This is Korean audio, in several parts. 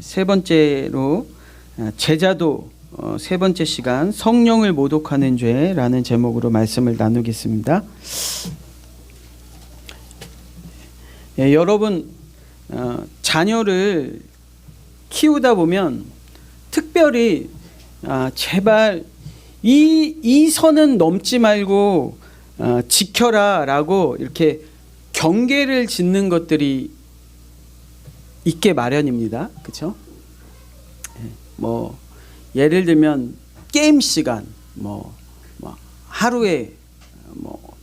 세 번째로 제자도 세 번째 시간 성령을 모독하는 죄라는 제목으로 말씀을 나누겠습니다. 여러분 자녀를 키우다 보면 특별히 제발 이 선은 넘지 말고 지켜라 라고 이렇게 경계를 짓는 것들이 있게 마련입니다. 그렇죠? 뭐 예를 들면 게임 시간 뭐 하루에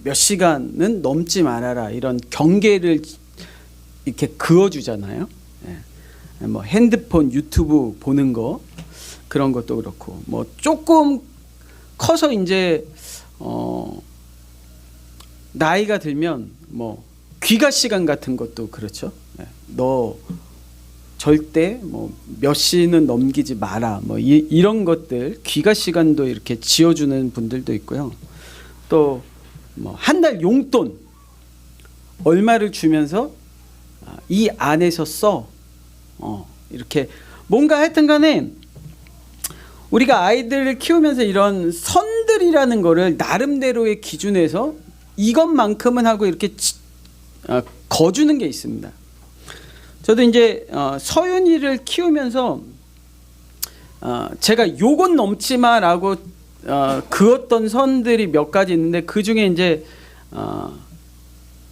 몇 시간은 넘지 말아라 이런 경계를 이렇게 그어주잖아요. 뭐 핸드폰 유튜브 보는 거 그런 것도 그렇고 뭐 조금 커서 이제 나이가 들면 뭐 귀가 시간 같은 것도 그렇죠. 너 절대 뭐 몇 시는 넘기지 마라 뭐 이런 것들 귀가 시간도 이렇게 지어주는 분들도 있고요. 또 뭐 한 달 용돈 얼마를 주면서 이 안에서 써 이렇게 뭔가 하여튼간에 우리가 아이들을 키우면서 이런 선들이라는 거를 나름대로의 기준에서 이것만큼은 하고 이렇게 거주는 게 있습니다. 저도 이제 서윤이를 키우면서 제가 요건 넘지 마라고 그었던 선들이 몇 가지 있는데 그 중에 이제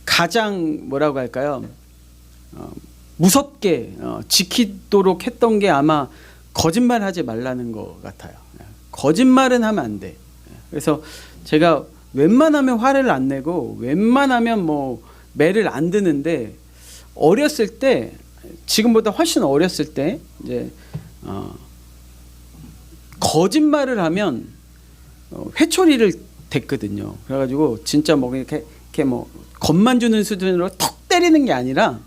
가장 뭐라고 할까요? 무섭게 지키도록 했던 게 아마 거짓말하지 말라는 것 같아요. 거짓말은 하면 안 돼. 그래서 제가 웬만하면 화를 안 내고 웬만하면 뭐 매를 안 드는데 어렸을 때 지금보다 훨씬 어렸을 때 이제 거짓말을 하면 회초리를 댔거든요. 그래가지고 진짜 뭐 이렇게 뭐 겁만 주는 수준으로 턱 때리는 게 아니라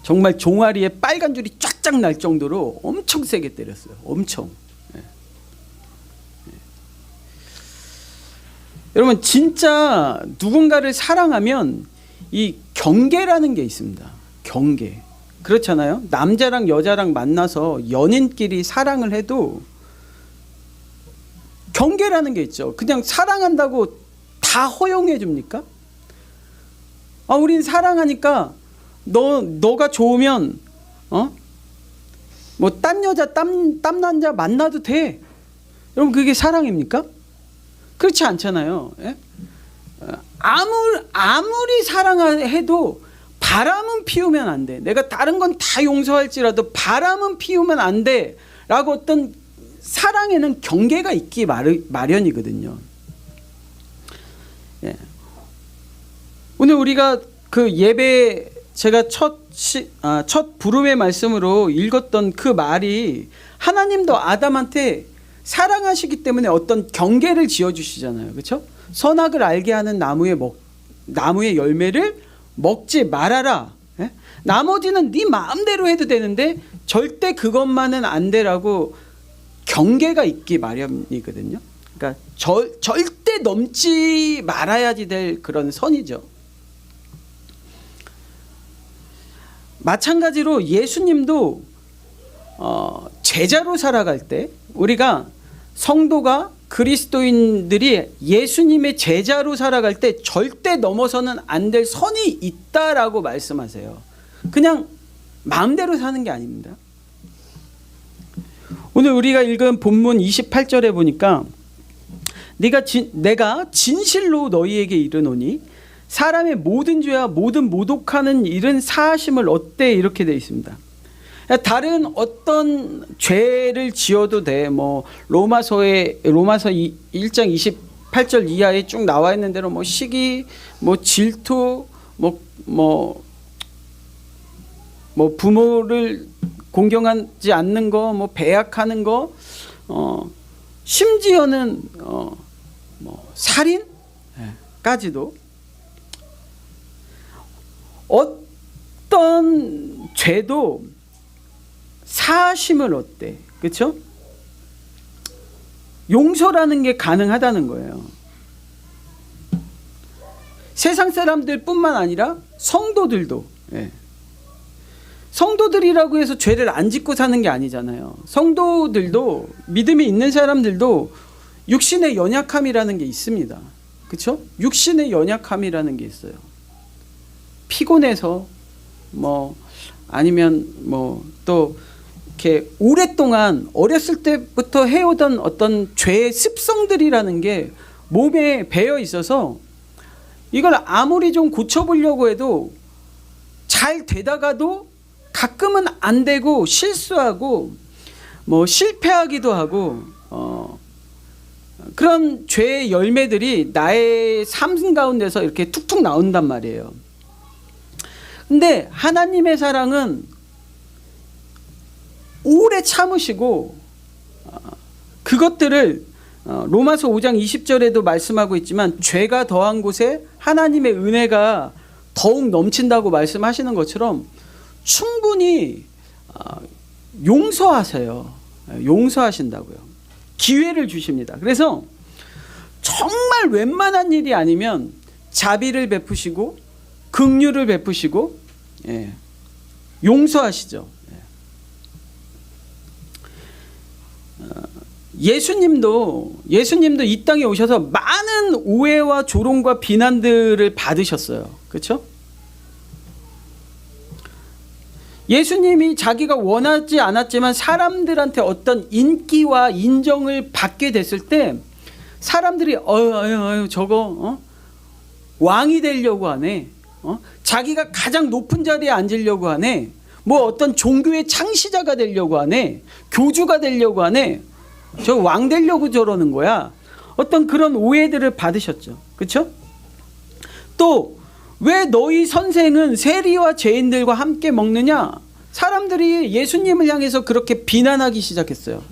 정말 종아리에 빨간 줄이 쫙쫙 날 정도로 엄청 세게 때렸어요. 엄청. 여러분 진짜 누군가를 사랑하면 이 경계라는 게 있습니다. 경계. 그렇잖아요. 남자랑 여자랑 만나서 연인끼리 사랑을 해도 경계라는 게 있죠. 그냥 사랑한다고 다 허용해 줍니까? 우린 사랑하니까 너가 좋으면 뭐 딴 여자 딴 남자 만나도 돼. 여러분 그게 사랑입니까? 그렇지 않잖아요. 예? 아무리 사랑해도 바람은 피우면 안 돼. 내가 다른 건 다 용서할지라도 바람은 피우면 안 돼 라고 어떤 사랑에는 경계가 있기 마련이거든요. 예. 오늘 우리가 그 예배 제가 첫 부름의 말씀으로 읽었던 그 말이 하나님도 아담한테 사랑하시기 때문에 어떤 경계를 지어주시잖아요. 그렇죠? 선악을 알게 하는 나무의 열매를 먹지 말아라. 예? 나머지는 네 마음대로 해도 되는데 절대 그것만은 안 되라고 경계가 있기 마련이거든요. 그러니까 절대 넘지 말아야지 될 그런 선이죠. 마찬가지로 예수님도 제자로 살아갈 때 우리가 성도가 그리스도인들이 예수님의 제자로 살아갈 때 절대 넘어서는 안 될 선이 있다라고 말씀하세요. 그냥 마음대로 사는 게 아닙니다. 오늘 우리가 읽은 본문 28절에 보니까 내가 진실로 너희에게 이르노니 사람의 모든 죄와 모든 모독하는 일은 사하심을 얻되 이렇게 되어 있습니다. 다른 어떤 죄를 지어도 돼. 뭐 로마서 1장 28절 이하에 쭉 나와 있는 대로 뭐 시기, 뭐 질투, 뭐 부모를 공경하지 않는 거, 뭐 배약하는 거, 심지어는 뭐 살인까지도 어떤 죄도 사하심을 얻대. 그렇죠? 용서라는 게 가능하다는 거예요. 세상 사람들뿐만 아니라 성도들도. 성도들이라고 해서 죄를 안 짓고 사는 게 아니잖아요. 성도들도, 믿음이 있는 사람들도 육신의 연약함이라는 게 있습니다. 그렇죠? 육신의 연약함이라는 게 있어요. 피곤해서 아니면 또 이렇게 오랫동안 어렸을 때부터 해오던 어떤 죄의 습성들이라는 게 몸에 배어 있어서 이걸 아무리 좀 고쳐보려고 해도 잘 되다가도 가끔은 안 되고 실수하고 실패하기도 하고 그런 죄의 열매들이 나의 삶 가운데서 이렇게 툭툭 나온단 말이에요. 근데 하나님의 사랑은 오래 참으시고 그것들을 로마서 5장 20절에도 말씀하고 있지만 죄가 더한 곳에 하나님의 은혜가 더욱 넘친다고 말씀하시는 것처럼 충분히 용서하세요. 용서하신다고요. 기회를 주십니다. 그래서 정말 웬만한 일이 아니면 자비를 베푸시고 긍휼을 베푸시고 용서하시죠. 예수님도 이 땅에 오셔서 많은 오해와 조롱과 비난들을 받으셨어요. 그렇죠? 예수님이 자기가 원하지 않았지만 사람들한테 어떤 인기와 인정을 받게 됐을 때 사람들이 저거 왕이 되려고 하네. 자기가 가장 높은 자리에 앉으려고 하네. 어떤 종교의 창시자가 되려고 하네. 교주가 되려고 하네. 저 왕 되려고 저러는 거야. 어떤 그런 오해들을 받으셨죠. 그렇죠? 또 왜 너희 선생은 세리와 죄인들과 함께 먹느냐? 사람들이 예수님을 향해서 그렇게 비난하기 시작했어요.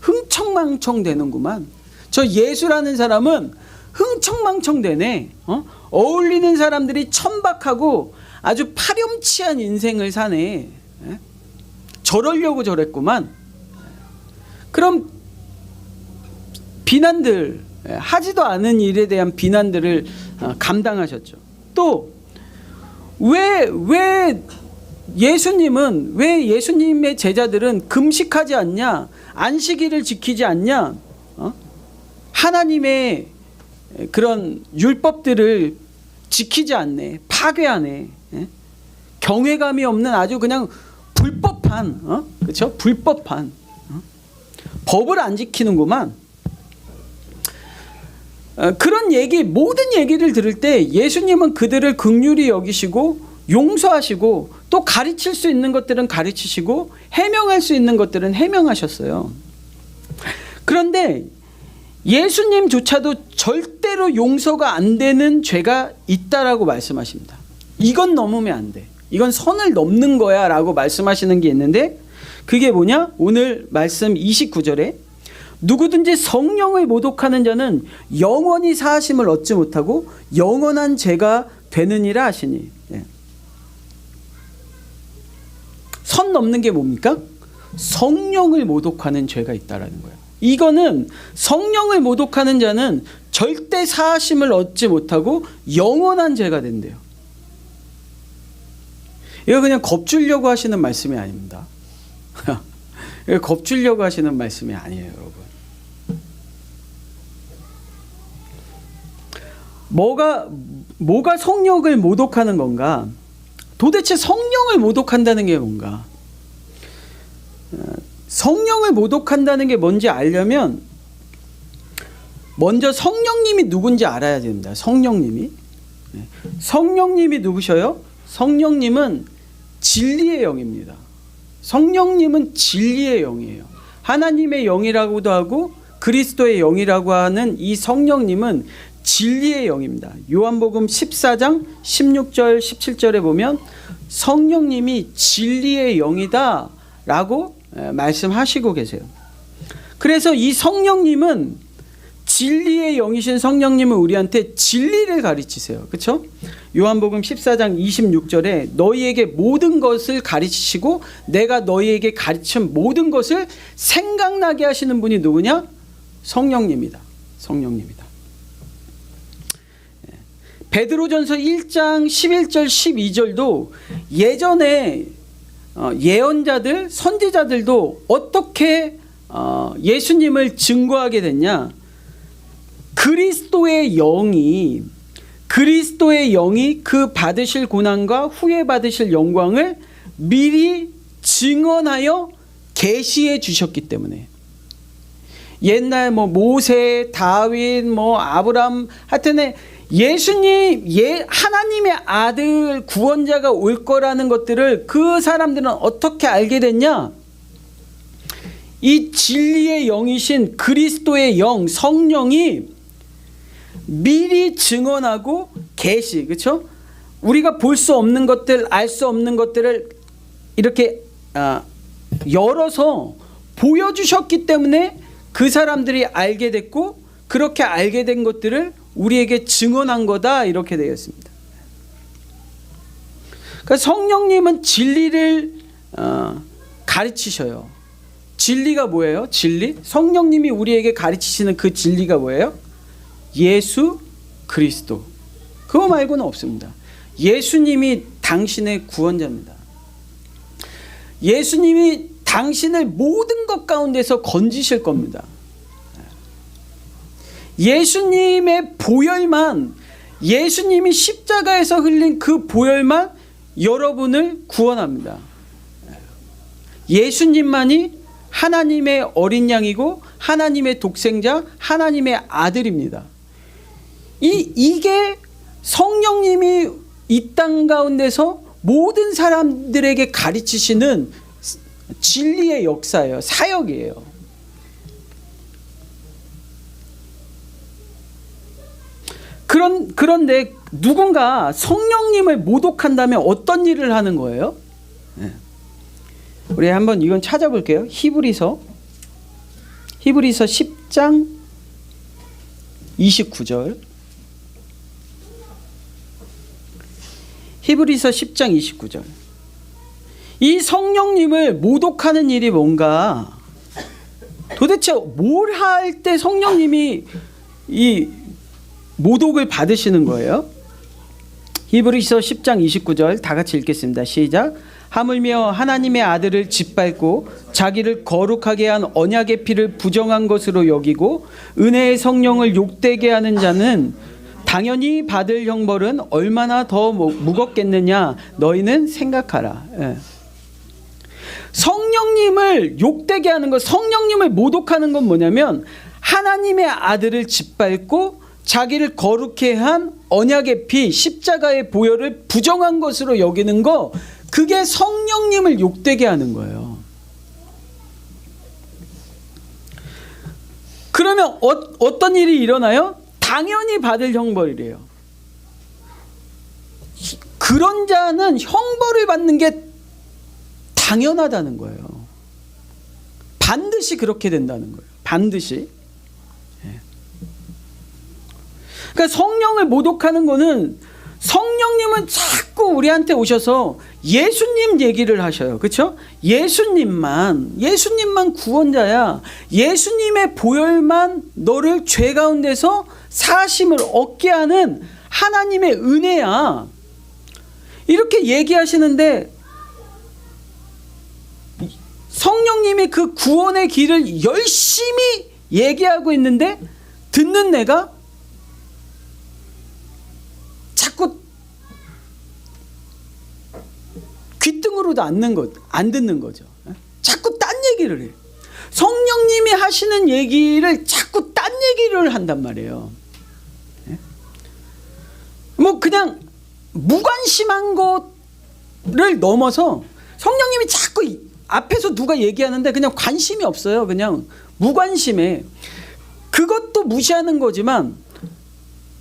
흥청망청 되는구만. 저 예수라는 사람은 흥청망청 되네. 어울리는 사람들이 천박하고 아주 파렴치한 인생을 사네. 저러려고 저랬구만. 그럼 비난들, 하지도 않은 일에 대한 비난들을 감당하셨죠. 또 왜 예수님의 제자들은 금식하지 않냐, 안식일을 지키지 않냐, 하나님의 그런 율법들을 지키지 않네, 파괴하네, 경외감이 없는 아주 그냥 불법한, 그렇죠? 불법한 법을 안 지키는구만. 그런 모든 얘기를 들을 때 예수님은 그들을 긍휼히 여기시고 용서하시고 또 가르칠 수 있는 것들은 가르치시고 해명할 수 있는 것들은 해명하셨어요. 그런데 예수님조차도 절대로 용서가 안 되는 죄가 있다라고 말씀하십니다. 이건 넘으면 안 돼. 이건 선을 넘는 거야 라고 말씀하시는 게 있는데 그게 뭐냐? 오늘 말씀 29절에 누구든지 성령을 모독하는 자는 영원히 사하심을 얻지 못하고 영원한 죄가 되느니라 하시니. 선 넘는 게 뭡니까? 성령을 모독하는 죄가 있다라는 거예요. 이거는 성령을 모독하는 자는 절대 사하심을 얻지 못하고 영원한 죄가 된대요. 이거 그냥 겁주려고 하시는 말씀이 아닙니다. 이거 겁주려고 하시는 말씀이 아니에요, 여러분. 뭐가 성령을 모독하는 건가? 도대체 성령을 모독한다는 게 뭔가? 성령을 모독한다는 게 뭔지 알려면 먼저 성령님이 누군지 알아야 됩니다. 성령님이 누구셔요? 성령님은 진리의 영입니다. 성령님은 진리의 영이에요. 하나님의 영이라고도 하고 그리스도의 영이라고 하는 이 성령님은 진리의 영입니다. 요한복음 14장 16절 17절에 보면 성령님이 진리의 영이다 라고 말씀하시고 계세요. 그래서 이 성령님은 진리의 영이신 성령님은 우리한테 진리를 가르치세요. 그렇죠? 요한복음 14장 26절에 너희에게 모든 것을 가르치시고 내가 너희에게 가르친 모든 것을 생각나게 하시는 분이 누구냐? 성령님이다. 성령님이다. 베드로전서 1장 11절 12절도 예전에 예언자들, 선지자들도 어떻게 예수님을 증거하게 됐냐? 그리스도의 영이 그 받으실 고난과 후에 받으실 영광을 미리 증언하여 계시해 주셨기 때문에. 옛날 모세, 다윗, 아브람, 하여튼 예수님, 하나님의 아들 구원자가 올 거라는 것들을 그 사람들은 어떻게 알게 됐냐? 이 진리의 영이신 그리스도의 영, 성령이 미리 증언하고 계시, 그렇죠? 우리가 볼 수 없는 것들, 알 수 없는 것들을 이렇게 열어서 보여주셨기 때문에 그 사람들이 알게 됐고, 그렇게 알게 된 것들을 우리에게 증언한 거다, 이렇게 되어 있습니다. 그러니까 성령님은 진리를 가르치셔요. 진리가 뭐예요? 진리? 성령님이 우리에게 가르치시는 그 진리가 뭐예요? 예수 그리스도. 그거 말고는 없습니다. 예수님이 당신의 구원자입니다. 예수님이 당신을 모든 것 가운데서 건지실 겁니다. 예수님의 보혈만, 예수님이 십자가에서 흘린 그 보혈만 여러분을 구원합니다. 예수님만이 하나님의 어린 양이고 하나님의 독생자, 하나님의 아들입니다. 이게 성령님이 이 땅 가운데서 모든 사람들에게 가르치시는 진리의 역사예요. 사역이에요. 그런데 누군가 성령님을 모독한다면 어떤 일을 하는 거예요? 우리 한번 이건 찾아볼게요. 히브리서 10장 29절. 히브리서 10장 29절. 이 성령님을 모독하는 일이 뭔가, 도대체 뭘 할 때 성령님이 이 모독을 받으시는 거예요? 히브리서 10장 29절 다 같이 읽겠습니다. 시작. 하물며 하나님의 아들을 짓밟고 자기를 거룩하게 한 언약의 피를 부정한 것으로 여기고 은혜의 성령을 욕되게 하는 자는 당연히 받을 형벌은 얼마나 더 무겁겠느냐 너희는 생각하라. 성령님을 욕되게 하는 것, 성령님을 모독하는 건 뭐냐면 하나님의 아들을 짓밟고 자기를 거룩해 한 언약의 피, 십자가의 보혈을 부정한 것으로 여기는 거, 그게 성령님을 욕되게 하는 거예요. 그러면 어떤 일이 일어나요? 당연히 받을 형벌이래요. 그런 자는 형벌을 받는 게 당연하다는 거예요. 반드시 그렇게 된다는 거예요. 반드시. 그러니까 성령을 모독하는 거는, 성령님은 자꾸 우리한테 오셔서 예수님 얘기를 하셔요. 그렇죠? 예수님만 구원자야. 예수님의 보혈만 너를 죄 가운데서 사심을 얻게 하는 하나님의 은혜야. 이렇게 얘기하시는데 성령님이 그 구원의 길을 열심히 얘기하고 있는데 듣는 내가 자꾸 귓등으로도 안 듣는 거죠. 자꾸 딴 얘기를 해요. 성령님이 하시는 얘기를 자꾸 딴 얘기를 한단 말이에요. 그냥 무관심한 거를 넘어서 성령님이 자꾸 앞에서 누가 얘기하는데 그냥 관심이 없어요. 그냥 무관심해. 그것도 무시하는 거지만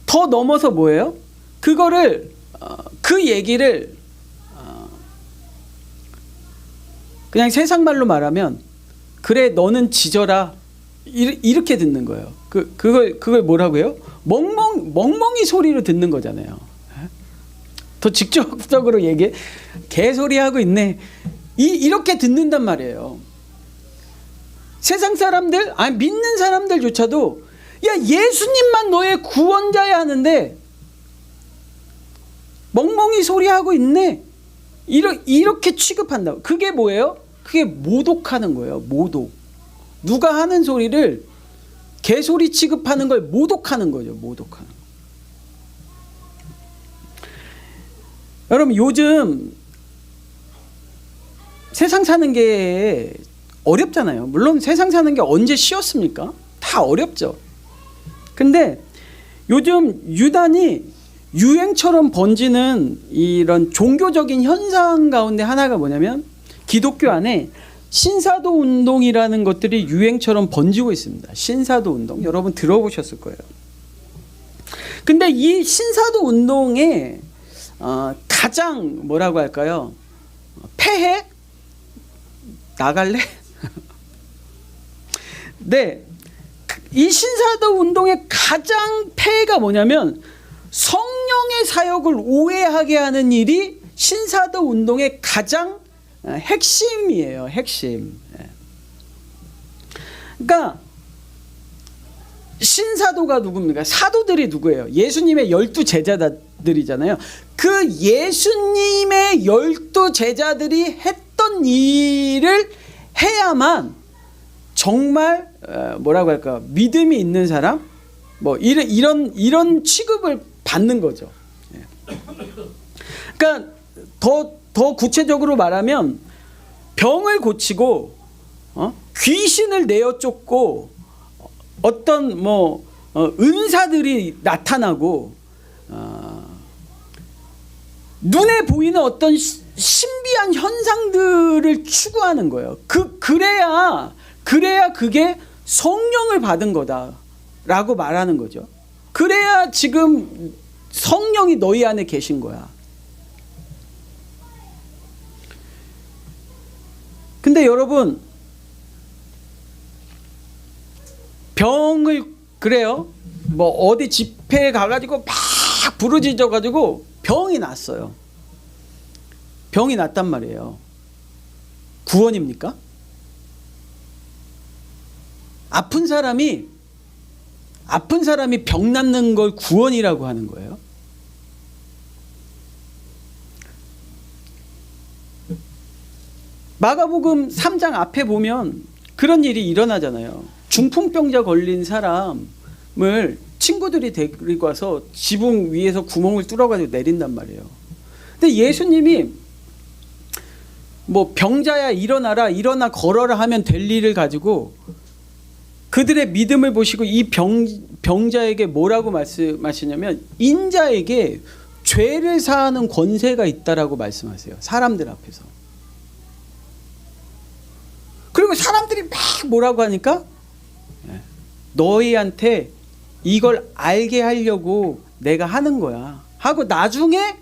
더 넘어서 뭐예요? 그거를 그 얘기를 그냥 세상 말로 말하면 그래 너는 지져라 이렇게 듣는 거예요. 그걸 뭐라고요? 멍멍이 소리로 듣는 거잖아요. 더 직접적으로 얘기해. 개소리 하고 있네. 이렇게 듣는단 말이에요. 세상 사람들, 아니 믿는 사람들조차도 야 예수님만 너의 구원자야 하는데 멍멍이 소리하고 있네. 이렇게 취급한다. 그게 뭐예요? 그게 모독하는 거예요. 모독. 누가 하는 소리를 개소리 취급하는 걸 모독하는 거죠. 모독하는 거. 여러분 요즘 세상 사는 게 어렵잖아요. 물론 세상 사는 게 언제 쉬웠습니까? 다 어렵죠. 근데 요즘 유난히 유행처럼 번지는 이런 종교적인 현상 가운데 하나가 뭐냐면 기독교 안에 신사도 운동이라는 것들이 유행처럼 번지고 있습니다. 신사도 운동 여러분 들어보셨을 거예요. 근데 이 신사도 운동의 가장 뭐라고 할까요? 폐해? 나갈래? 네, 이 신사도 운동의 가장 폐해가 뭐냐면 성령의 사역을 오해하게 하는 일이 신사도 운동의 가장 핵심이에요. 핵심. 그러니까 신사도가 누굽니까? 사도들이 누구예요? 예수님의 12제자들이잖아요. 그 예수님의 12제자들이 했던 일을 해야만 정말 뭐라고 할까? 믿음이 있는 사람? 뭐 이런 취급을 받는 거죠. 그러니까 더 구체적으로 말하면 병을 고치고 귀신을 내어 쫓고 어떤 은사들이 나타나고 눈에 보이는 어떤 신비한 현상들을 추구하는 거예요. 그래야 그게 성령을 받은 거다라고 말하는 거죠. 그래야 지금 성령이 너희 안에 계신 거야. 근데 여러분 병을 그래요. 뭐 어디 집회에 가가지고 막 부르짖어가지고 병이 났어요. 병이 났단 말이에요. 구원입니까? 아픈 사람이 병 낫는 걸 구원이라고 하는 거예요. 마가복음 3장 앞에 보면 그런 일이 일어나잖아요. 중풍병자 걸린 사람을 친구들이 데리고 와서 지붕 위에서 구멍을 뚫어가지고 내린단 말이에요. 근데 예수님이 뭐 병자야 일어나라 일어나 걸어라 하면 될 일을 가지고 그들의 믿음을 보시고 이 병자에게 뭐라고 말씀하시냐면 인자에게 죄를 사하는 권세가 있다라고 말씀하세요. 사람들 앞에서. 그리고 사람들이 막 뭐라고 하니까 너희한테 이걸 알게 하려고 내가 하는 거야 하고 나중에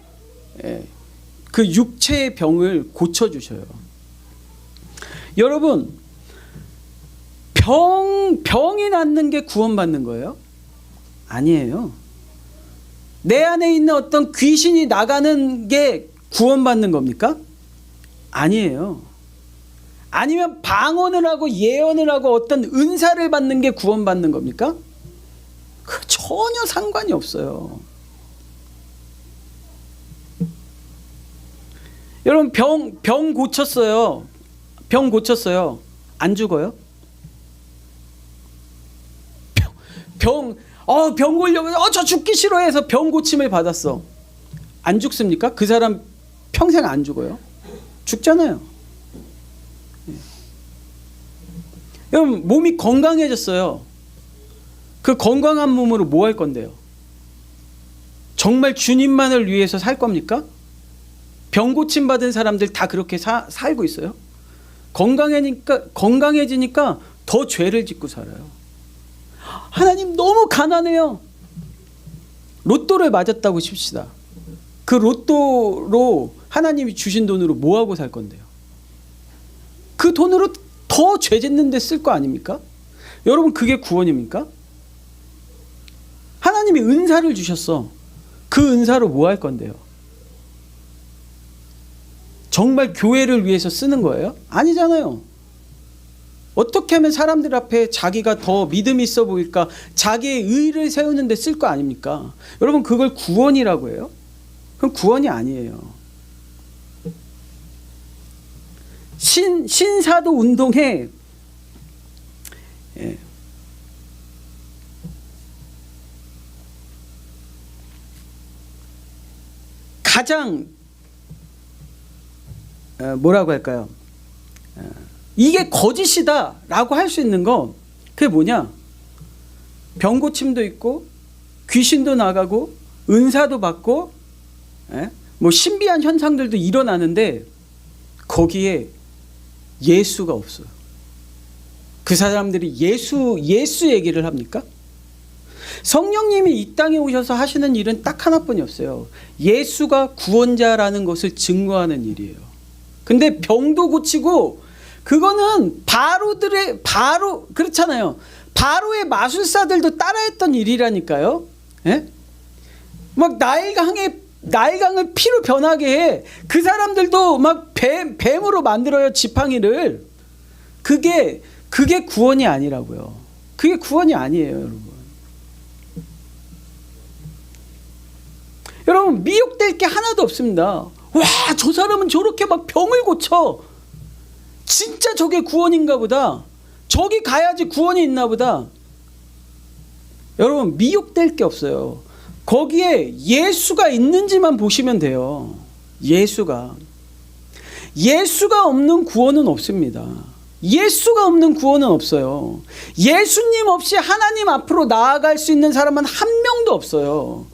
그 육체의 병을 고쳐주셔요. 여러분 병이 낫는 게 구원받는 거예요? 아니에요. 내 안에 있는 어떤 귀신이 나가는 게 구원받는 겁니까? 아니에요. 아니면 방언을 하고 예언을 하고 어떤 은사를 받는 게 구원받는 겁니까? 전혀 상관이 없어요. 여러분 병 고쳤어요. 병 고쳤어요. 안 죽어요? 병 걸려서 저 죽기 싫어해서 병 고침을 받았어. 안 죽습니까? 그 사람 평생 안 죽어요? 죽잖아요. 여러분 몸이 건강해졌어요. 그 건강한 몸으로 뭐 할 건데요? 정말 주님만을 위해서 살 겁니까? 병 고침 받은 사람들 다 그렇게 살고 있어요? 건강해지니까 더 죄를 짓고 살아요. 하나님 너무 가난해요. 로또를 맞았다고 칩시다. 그 로또로 하나님이 주신 돈으로 뭐 하고 살 건데요? 그 돈으로 더 죄 짓는 데 쓸 거 아닙니까? 여러분 그게 구원입니까? 하나님이 은사를 주셨어. 그 은사로 뭐 할 건데요? 정말 교회를 위해서 쓰는 거예요? 아니잖아요. 어떻게 하면 사람들 앞에 자기가 더 믿음이 있어 보일까? 자기의 의를 세우는 데 쓸 거 아닙니까? 여러분 그걸 구원이라고 해요? 그건 구원이 아니에요. 신사도 운동에 가장 뭐라고 할까요? 이게 거짓이다라고 할 수 있는 건 그게 뭐냐? 병고침도 있고 귀신도 나가고 은사도 받고 뭐 신비한 현상들도 일어나는데 거기에 예수가 없어요. 그 사람들이 예수 얘기를 합니까? 성령님이 이 땅에 오셔서 하시는 일은 딱 하나뿐이 없어요. 예수가 구원자라는 것을 증거하는 일이에요. 근데 병도 고치고 그거는 바로 그렇잖아요. 바로의 마술사들도 따라했던 일이라니까요. 예? 막 나일강을 피로 변하게 해. 그 사람들도 막 뱀으로 만들어요, 지팡이를. 그게 구원이 아니라고요. 그게 구원이 아니에요, 여러분. 여러분, 미혹될 게 하나도 없습니다. 와, 저 사람은 저렇게 막 병을 고쳐. 진짜 저게 구원인가 보다. 저기 가야지 구원이 있나 보다. 여러분, 미혹될 게 없어요. 거기에 예수가 있는지만 보시면 돼요. 예수가 없는 구원은 없습니다. 예수가 없는 구원은 없어요. 예수님 없이 하나님 앞으로 나아갈 수 있는 사람은 한 명도 없어요.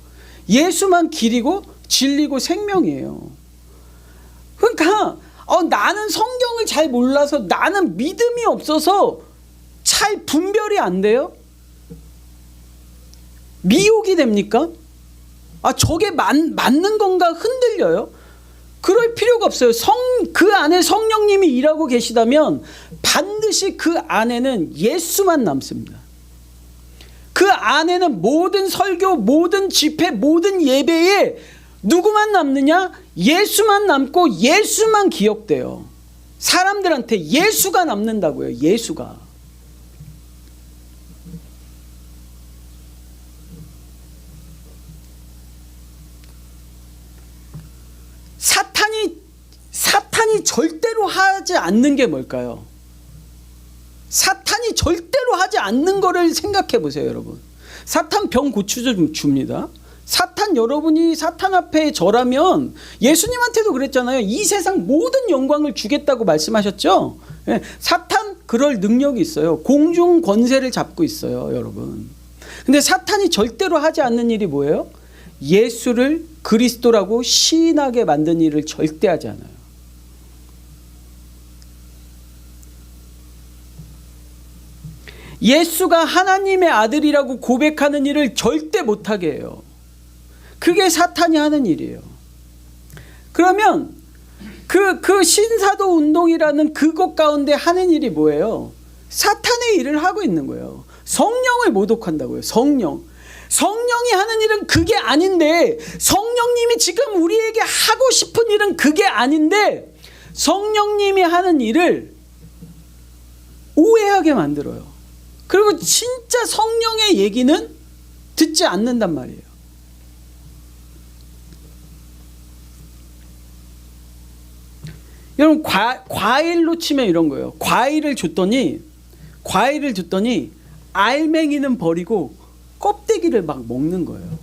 예수만 길이고 진리고 생명이에요. 그러니까 나는 성경을 잘 몰라서, 나는 믿음이 없어서 잘 분별이 안 돼요? 미혹이 됩니까? 저게 맞는 건가 흔들려요? 그럴 필요가 없어요. 그 안에 성령님이 일하고 계시다면 반드시 그 안에는 예수만 남습니다. 그 안에는 모든 설교, 모든 집회, 모든 예배에 누구만 남느냐? 예수만 남고 예수만 기억돼요. 사람들한테 예수가 남는다고요. 예수가. 사탄이 절대로 하지 않는 게 뭘까요? 사탄이 절대로 하지 않는 거를 생각해 보세요, 여러분. 사탄 병 고쳐 줍니다. 여러분이 사탄 앞에 절하면, 예수님한테도 그랬잖아요. 이 세상 모든 영광을 주겠다고 말씀하셨죠. 사탄 그럴 능력이 있어요. 공중 권세를 잡고 있어요, 여러분. 근데 사탄이 절대로 하지 않는 일이 뭐예요? 예수를 그리스도라고 시인하게 만든 일을 절대 하지 않아요. 예수가 하나님의 아들이라고 고백하는 일을 절대 못하게 해요. 그게 사탄이 하는 일이에요. 그러면 그 신사도 운동이라는 그것 가운데 하는 일이 뭐예요? 사탄의 일을 하고 있는 거예요. 성령을 모독한다고요. 성령이 하는 일은 그게 아닌데, 성령님이 지금 우리에게 하고 싶은 일은 그게 아닌데, 성령님이 하는 일을 오해하게 만들어요. 그리고 진짜 성령의 얘기는 듣지 않는단 말이에요. 여러분, 과일로 치면 이런 거예요. 과일을 줬더니 알맹이는 버리고 껍데기를 막 먹는 거예요.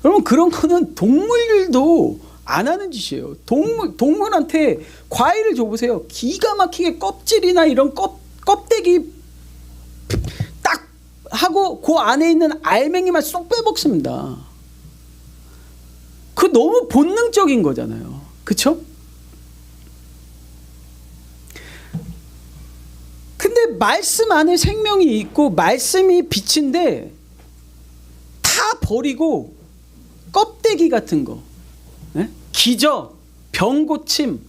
여러분, 그런 거는 동물들도 안 하는 짓이에요. 동물한테 과일을 줘보세요. 기가 막히게 껍질이나 이런 껍데기 딱 하고 그 안에 있는 알맹이만 쏙 빼먹습니다. 그 너무 본능적인 거잖아요. 그렇죠? 근데 말씀 안에 생명이 있고 말씀이 빛인데 다 버리고 껍데기 같은 거, 기적, 병고침,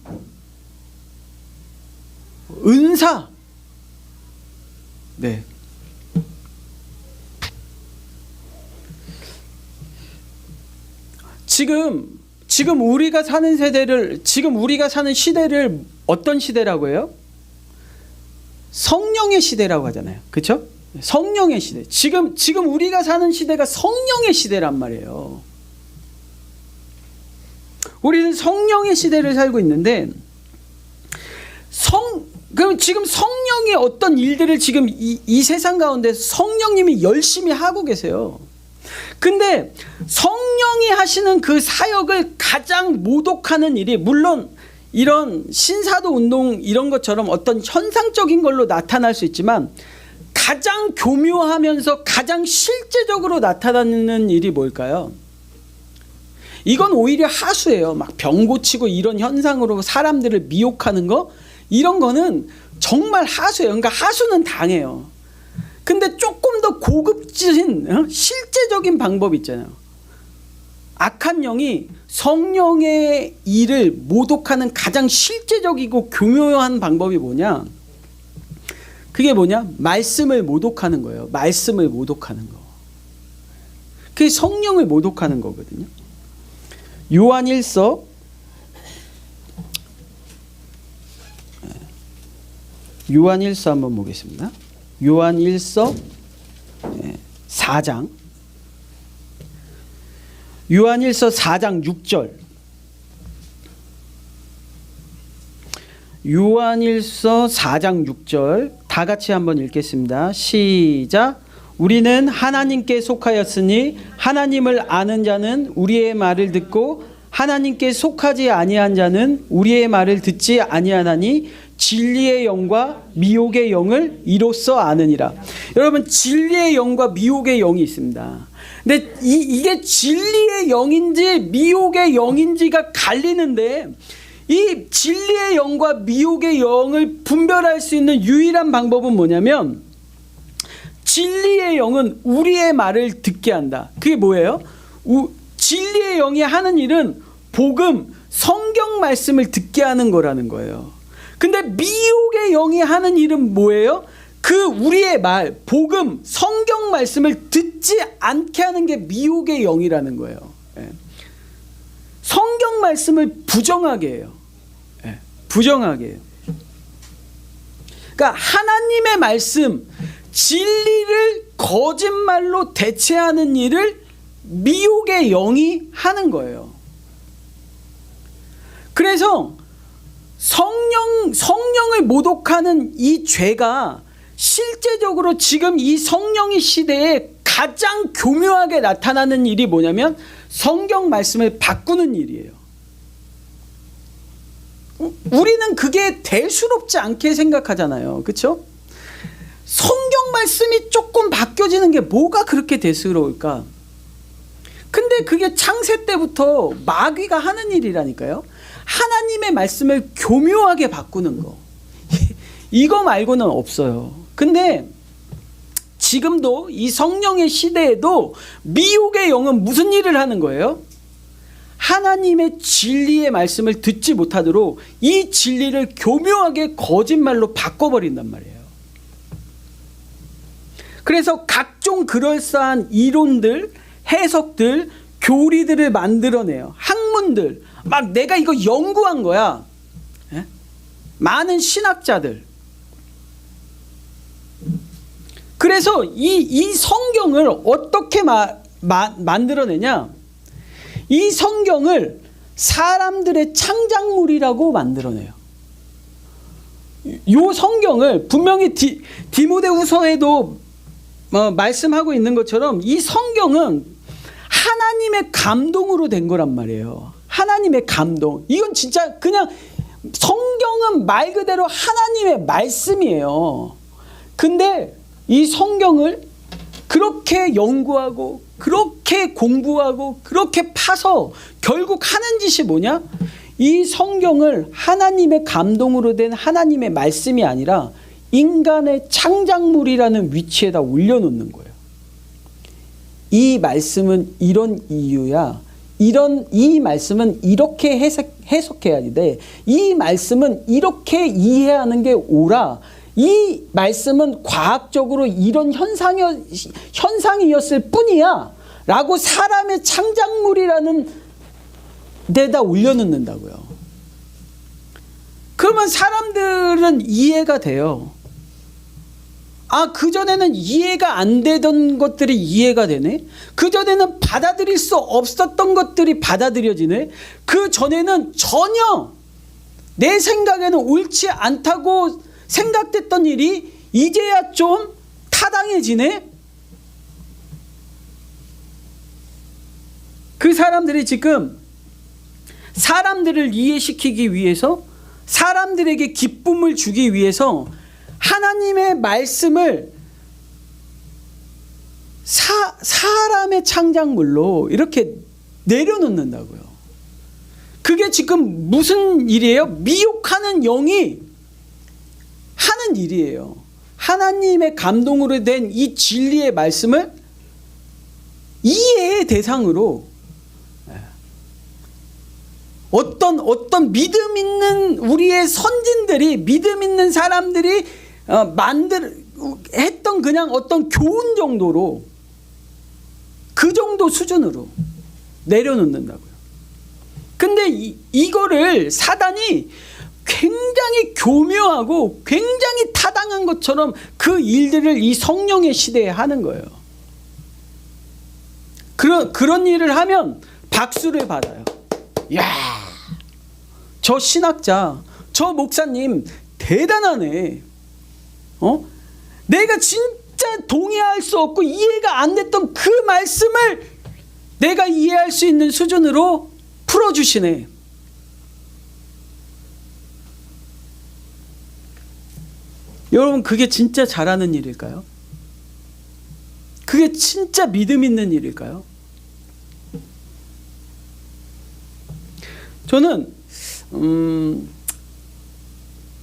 은사, 지금 우리가 사는 시대를 어떤 시대라고 해요? 성령의 시대라고 하잖아요. 그렇죠? 성령의 시대. 지금 우리가 사는 시대가 성령의 시대란 말이에요. 우리는 성령의 시대를 살고 있는데 그럼 지금 성령이 어떤 일들을 지금 이 세상 가운데 성령님이 열심히 하고 계세요. 근데 성령이 하시는 그 사역을 가장 모독하는 일이, 물론 이런 신사도 운동 이런 것처럼 어떤 현상적인 걸로 나타날 수 있지만 가장 교묘하면서 가장 실제적으로 나타나는 일이 뭘까요? 이건 오히려 하수예요. 막 병 고치고 이런 현상으로 사람들을 미혹하는 거, 이런 거는 정말 하수예요. 그러니까 하수는 당해요. 근데 조금 더 고급진 실제적인 방법이 있잖아요. 악한 영이 성령의 일을 모독하는 가장 실제적이고 교묘한 방법이 뭐냐? 그게 뭐냐? 말씀을 모독하는 거예요. 말씀을 모독하는 거. 그게 성령을 모독하는 거거든요. 요한일서 1서 한번 보겠습니다. 요한일서 4장. 요한일서 4장 6절. 요한일서 4장 6절 다 같이 한번 읽겠습니다. 시작. 우리는 하나님께 속하였으니 하나님을 아는 자는 우리의 말을 듣고 하나님께 속하지 아니한 자는 우리의 말을 듣지 아니하나니 진리의 영과 미혹의 영을 이로써 아느니라. 여러분, 진리의 영과 미혹의 영이 있습니다. 근데 이게 진리의 영인지 미혹의 영인지가 갈리는데, 이 진리의 영과 미혹의 영을 분별할 수 있는 유일한 방법은 뭐냐면, 진리의 영은 우리의 말을 듣게 한다. 그게 뭐예요? 진리의 영이 하는 일은 복음, 성경 말씀을 듣게 하는 거라는 거예요. 근데 미혹의 영이 하는 일은 뭐예요? 그 우리의 말, 복음, 성경 말씀을 듣지 않게 하는 게 미혹의 영이라는 거예요. 성경 말씀을 부정하게 해요. 부정하게 해요. 그러니까 하나님의 말씀, 진리를 거짓말로 대체하는 일을 미혹의 영이 하는 거예요. 그래서 성령을 모독하는 이 죄가 실제적으로 지금 이 성령의 시대에 가장 교묘하게 나타나는 일이 뭐냐면 성경 말씀을 바꾸는 일이에요. 우리는 그게 대수롭지 않게 생각하잖아요. 그렇죠? 성경 말씀이 조금 바뀌어지는 게 뭐가 그렇게 대수로울까? 근데 그게 창세 때부터 마귀가 하는 일이라니까요. 하나님의 말씀을 교묘하게 바꾸는 거. 이거 말고는 없어요. 근데 지금도 이 성령의 시대에도 미혹의 영은 무슨 일을 하는 거예요? 하나님의 진리의 말씀을 듣지 못하도록 이 진리를 교묘하게 거짓말로 바꿔버린단 말이에요. 그래서 각종 그럴싸한 이론들, 해석들, 교리들을 만들어내요. 학문들, 막 내가 이거 연구한 거야. 많은 신학자들. 그래서 이 성경을 어떻게 만들어내냐? 이 성경을 사람들의 창작물이라고 만들어내요. 이 성경을 분명히 디모데후서에도 말씀하고 있는 것처럼 이 성경은 하나님의 감동으로 된 거란 말이에요. 하나님의 감동. 이건 진짜 그냥 성경은 말 그대로 하나님의 말씀이에요. 근데 이 성경을 그렇게 연구하고 그렇게 공부하고 그렇게 파서 결국 하는 짓이 뭐냐? 이 성경을 하나님의 감동으로 된 하나님의 말씀이 아니라 인간의 창작물이라는 위치에다 올려놓는 거예요. 이 말씀은 이런 이유야. 이 말씀은 이렇게 해석해야 돼. 이 말씀은 이렇게 이해하는 게 옳아. 이 말씀은 과학적으로 이런 현상이었을 뿐이야 라고 사람의 창작물이라는 데다 올려놓는다고요. 그러면 사람들은 이해가 돼요. 그전에는 이해가 안 되던 것들이 이해가 되네. 그전에는 받아들일 수 없었던 것들이 받아들여지네. 그전에는 전혀 내 생각에는 옳지 않다고 생각됐던 일이 이제야 좀 타당해지네. 그 사람들이 지금 사람들을 이해시키기 위해서, 사람들에게 기쁨을 주기 위해서 하나님의 말씀을 사람의 창작물로 이렇게 내려놓는다고요. 그게 지금 무슨 일이에요? 미혹하는 영이 하는 일이에요. 하나님의 감동으로 된 이 진리의 말씀을 이해의 대상으로 어떤 믿음 있는 우리의 선진들이, 믿음 있는 사람들이 했던 그냥 어떤 교훈 정도로, 그 정도 수준으로 내려놓는다고요. 근데 이거를 사단이 굉장히 교묘하고 굉장히 타당한 것처럼 그 일들을 이 성령의 시대에 하는 거예요. 그런 일을 하면 박수를 받아요. 야, 저 신학자, 저 목사님 대단하네. 내가 진짜 동의할 수 없고 이해가 안 됐던 그 말씀을 내가 이해할 수 있는 수준으로 풀어주시네. 여러분, 그게 진짜 잘하는 일일까요? 그게 진짜 믿음 있는 일일까요? 저는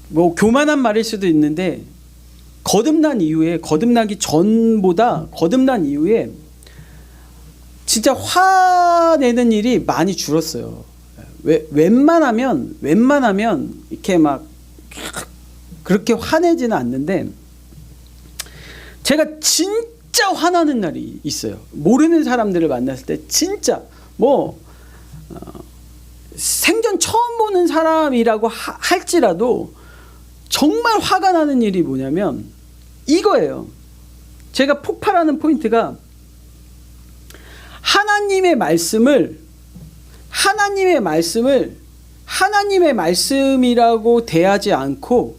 뭐 교만한 말일 수도 있는데, 거듭나기 전보다 거듭난 이후에 진짜 화내는 일이 많이 줄었어요. 웬만하면 이렇게 막 그렇게 화내지는 않는데, 제가 진짜 화나는 날이 있어요. 모르는 사람들을 만났을 때 진짜 생전 처음 보는 사람이라고 할지라도 정말 화가 나는 일이 뭐냐면 이거예요. 제가 폭발하는 포인트가 하나님의 말씀을 하나님의 말씀이라고 대하지 않고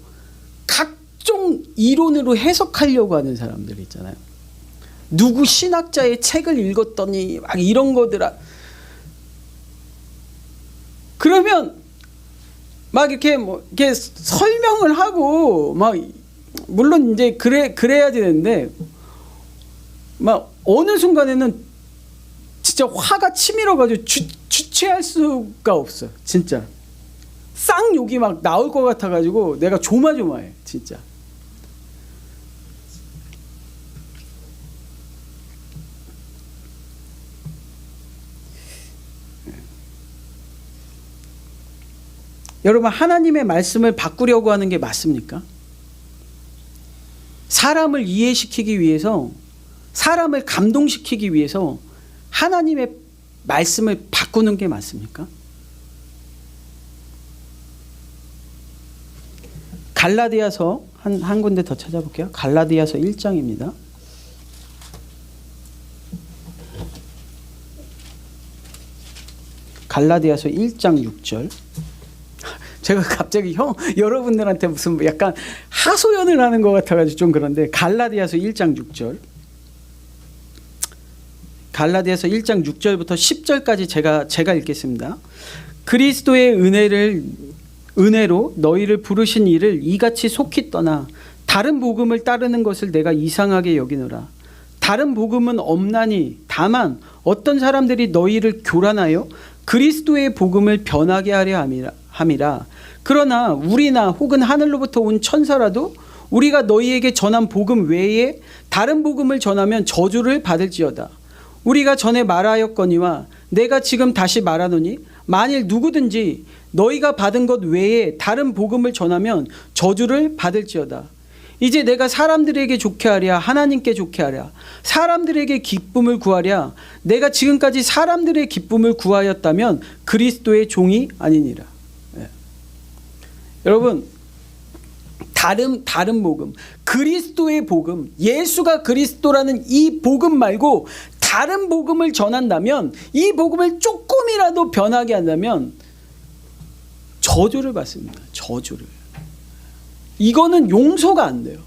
각종 이론으로 해석하려고 하는 사람들 있잖아요. 누구 신학자의 책을 읽었더니 막 이런 거더라. 그러면 막 이렇게 이렇게 설명을 하고 막, 물론 이제 그래야 되는데, 막 어느 순간에는 진짜 화가 치밀어가지고 주체할 수가 없어요. 진짜 쌍욕이 막 나올 것 같아가지고 내가 조마조마해 진짜. 여러분, 하나님의 말씀을 바꾸려고 하는 게 맞습니까? 사람을 이해시키기 위해서, 사람을 감동시키기 위해서 하나님의 말씀을 바꾸는 게 맞습니까? 갈라디아서 한 군데 더 찾아볼게요. 갈라디아서 1장입니다. 갈라디아서 1장 6절. 제가 갑자기 여러분들한테 무슨 약간 하소연을 하는 것 같아가지고 좀 그런데, 갈라디아서 1장 6절. 갈라디아서 1장 6절부터 10절까지 제가 읽겠습니다. 그리스도의 은혜로 너희를 부르신 이를 이같이 속히 떠나 다른 복음을 따르는 것을 내가 이상하게 여기노라. 다른 복음은 없나니 다만 어떤 사람들이 너희를 교란하여 그리스도의 복음을 변하게 하려 함이라. 그러나 우리나 혹은 하늘로부터 온 천사라도 우리가 너희에게 전한 복음 외에 다른 복음을 전하면 저주를 받을지어다. 우리가 전에 말하였거니와 내가 지금 다시 말하노니 만일 누구든지 너희가 받은 것 외에 다른 복음을 전하면 저주를 받을지어다. 이제 내가 사람들에게 좋게 하랴 하나님께 좋게 하랴 사람들에게 기쁨을 구하랴 내가 지금까지 사람들의 기쁨을 구하였다면 그리스도의 종이 아니니라. 여러분, 다른 복음, 그리스도의 복음, 예수가 그리스도라는 이 복음 말고 다른 복음을 전한다면, 이 복음을 조금이라도 변하게 한다면 저주를 받습니다. 저주를. 이거는 용서가 안 돼요.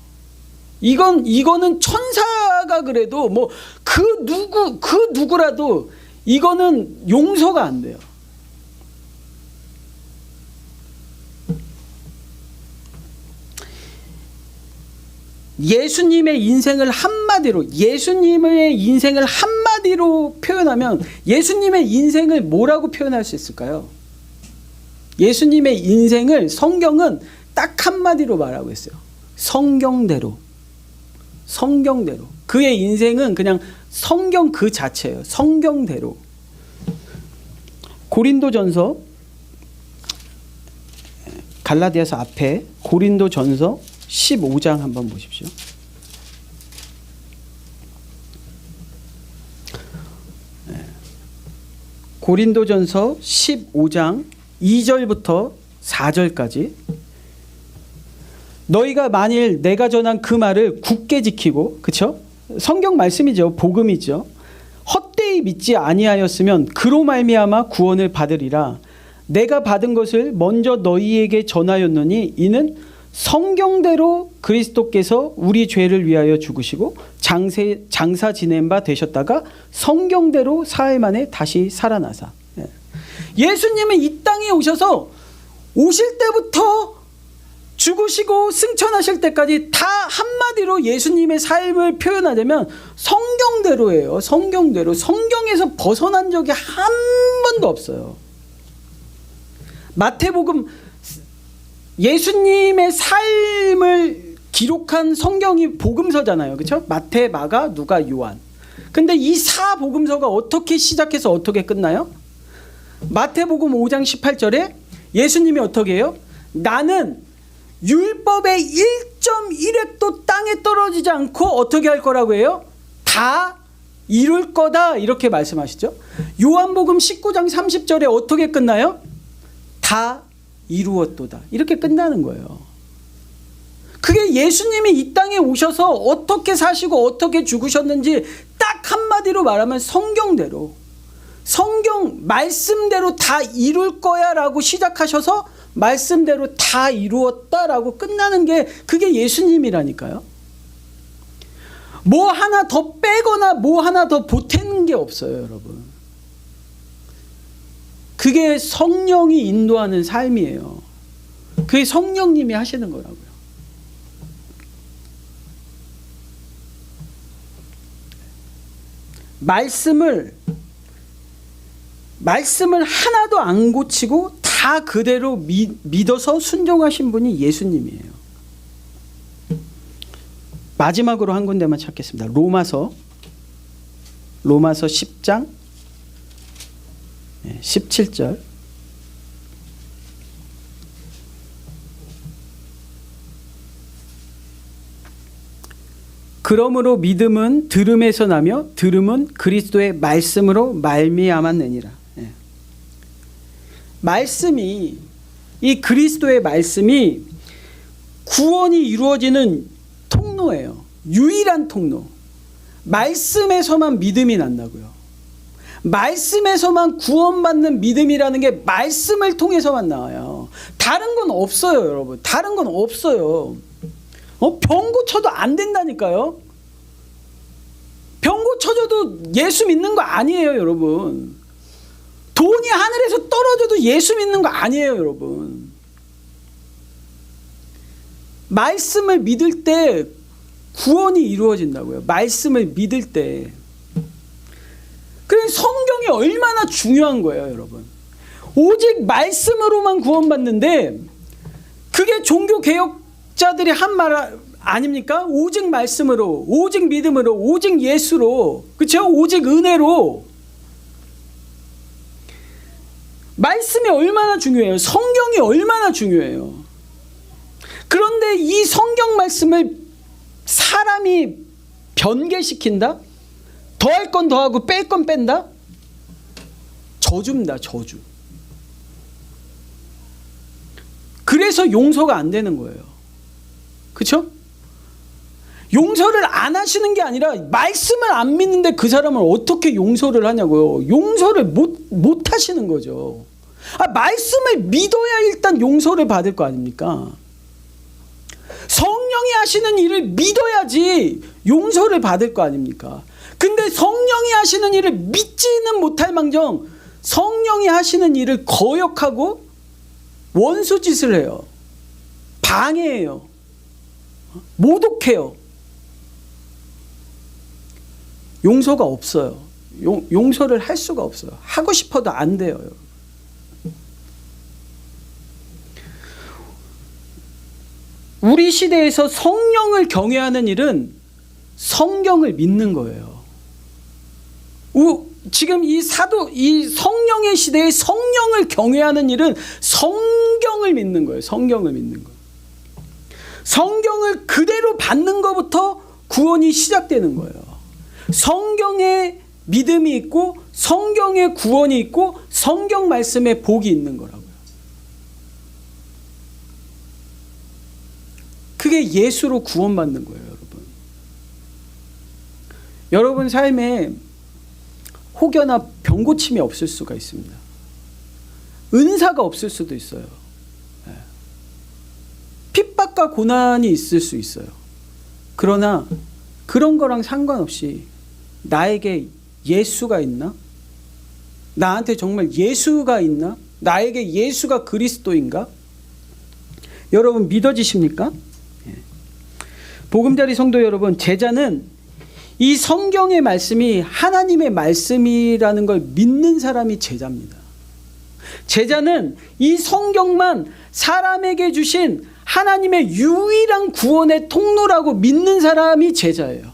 이거는 천사가 그래도 뭐 그 누구라도 이거는 용서가 안 돼요. 예수님의 인생을 한마디로 표현하면 예수님의 인생을 뭐라고 표현할 수 있을까요? 예수님의 인생을 성경은 딱 한마디로 말하고 있어요. 성경대로. 그의 인생은 그냥 성경 그 자체예요. 성경대로. 고린도전서, 갈라디아서 앞에 고린도전서 15장 한번 보십시오. 고린도전서 15장 2절부터 4절까지. 너희가 만일 내가 전한 그 말을 굳게 지키고, 그렇죠? 성경 말씀이죠. 복음이죠. 헛되이 믿지 아니하였으면 그로 말미암아 구원을 받으리라. 내가 받은 것을 먼저 너희에게 전하였노니 이는 성경대로 그리스도께서 우리 죄를 위하여 죽으시고 장사 지낸 바 되셨다가 성경대로 사흘 만에 다시 살아나사. 예수님은 이 땅에 오셔서 오실 때부터 죽으시고 승천하실 때까지 다 한마디로 예수님의 삶을 표현하자면 성경대로예요. 성경대로. 성경에서 벗어난 적이 한 번도 없어요. 마태복음, 예수님의 삶을 기록한 성경이 복음서잖아요. 그렇죠? 마태, 마가, 누가, 요한. 근데 이 4복음서가 어떻게 시작해서 어떻게 끝나요? 마태복음 5장 18절에 예수님이 어떻게 해요? 나는 율법의 1.1획도 땅에 떨어지지 않고 어떻게 할 거라고 해요? 다 이룰 거다, 이렇게 말씀하시죠. 요한복음 19장 30절에 어떻게 끝나요? 다 이루었도다, 이렇게 끝나는 거예요. 그게 예수님이 이 땅에 오셔서 어떻게 사시고 어떻게 죽으셨는지 딱 한마디로 말하면 성경대로, 성경 말씀대로 다 이룰 거야 라고 시작하셔서 말씀대로 다 이루었다라고 끝나는 게 그게 예수님이라니까요. 뭐 하나 더 빼거나 뭐 하나 더 보태는 게 없어요, 여러분. 그게 성령이 인도하는 삶이에요. 그게 성령님이 하시는 거라고요. 말씀을 하나도 안 고치고 다 그대로 믿어서 순종하신 분이 예수님이에요. 마지막으로 한 군데만 찾겠습니다. 로마서 10장 17절. 그러므로 믿음은 들음에서 나며 들음은 그리스도의 말씀으로 말미암았느니라. 말씀이, 이 그리스도의 말씀이 구원이 이루어지는 통로예요. 유일한 통로. 말씀에서만 믿음이 난다고요. 말씀에서만 구원받는 믿음이라는 게 말씀을 통해서만 나와요. 다른 건 없어요, 여러분. 다른 건 없어요. 병 고쳐도 안 된다니까요. 병 고쳐줘도 예수 믿는 거 아니에요, 여러분. 돈이 하늘에서 떨어져도 예수 믿는 거 아니에요, 여러분. 말씀을 믿을 때 구원이 이루어진다고요. 말씀을 믿을 때. 그래서 성경이 얼마나 중요한 거예요, 여러분. 오직 말씀으로만 구원받는데 그게 종교개혁자들이 한 말 아닙니까? 오직 말씀으로, 오직 믿음으로, 오직 예수로, 그렇죠? 오직 은혜로. 말씀이 얼마나 중요해요. 성경이 얼마나 중요해요. 그런데 이 성경 말씀을 사람이 변개시킨다? 더할 건 더하고 뺄 건 뺀다? 저주입니다. 저주. 그래서 용서가 안 되는 거예요. 그렇죠? 용서를 안 하시는 게 아니라 말씀을 안 믿는데 그 사람을 어떻게 용서를 하냐고요. 용서를 못 하시는 거죠. 말씀을 믿어야 일단 용서를 받을 거 아닙니까? 성령이 하시는 일을 믿어야지 용서를 받을 거 아닙니까? 근데 성령이 하시는 일을 믿지는 못할 망정 성령이 하시는 일을 거역하고 원수짓을 해요. 방해해요. 모독해요. 용서가 없어요. 용서를 할 수가 없어요. 하고 싶어도 안 돼요. 우리 시대에서 성령을 경외하는 일은 성경을 믿는 거예요. 지금 이 성령의 시대에 성령을 경외하는 일은 성경을 믿는 거예요. 성경을 믿는 거. 성경을 그대로 받는 것부터 구원이 시작되는 거예요. 성경에 믿음이 있고 성경에 구원이 있고 성경 말씀에 복이 있는 거라고요. 그게 예수로 구원받는 거예요, 여러분. 여러분 삶에 혹여나 병고침이 없을 수가 있습니다. 은사가 없을 수도 있어요. 핍박과 고난이 있을 수 있어요. 그러나 그런 거랑 상관없이 나에게 예수가 있나? 나한테 정말 예수가 있나? 나에게 예수가 그리스도인가? 여러분 믿어지십니까? 복음자리 성도 여러분, 제자는 이 성경의 말씀이 하나님의 말씀이라는 걸 믿는 사람이 제자입니다. 제자는 이 성경만 사람에게 주신 하나님의 유일한 구원의 통로라고 믿는 사람이 제자예요.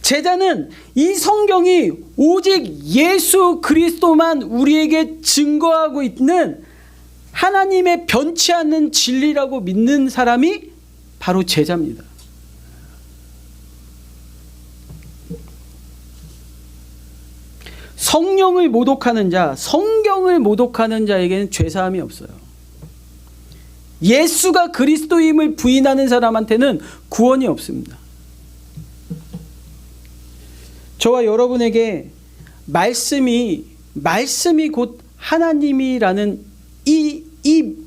제자는 이 성경이 오직 예수 그리스도만 우리에게 증거하고 있는 하나님의 변치 않는 진리라고 믿는 사람이 바로 제자입니다. 성령을 모독하는 자, 성경을 모독하는 자에게는 죄사함이 없어요. 예수가 그리스도임을 부인하는 사람한테는 구원이 없습니다. 저와 여러분에게 말씀이 곧 하나님이라는 이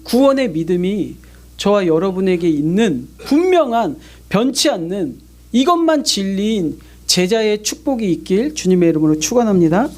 구원의 믿음이 저와 여러분에게 있는 분명한 변치 않는 이것만 진리인 제자의 축복이 있길 주님의 이름으로 축원합니다.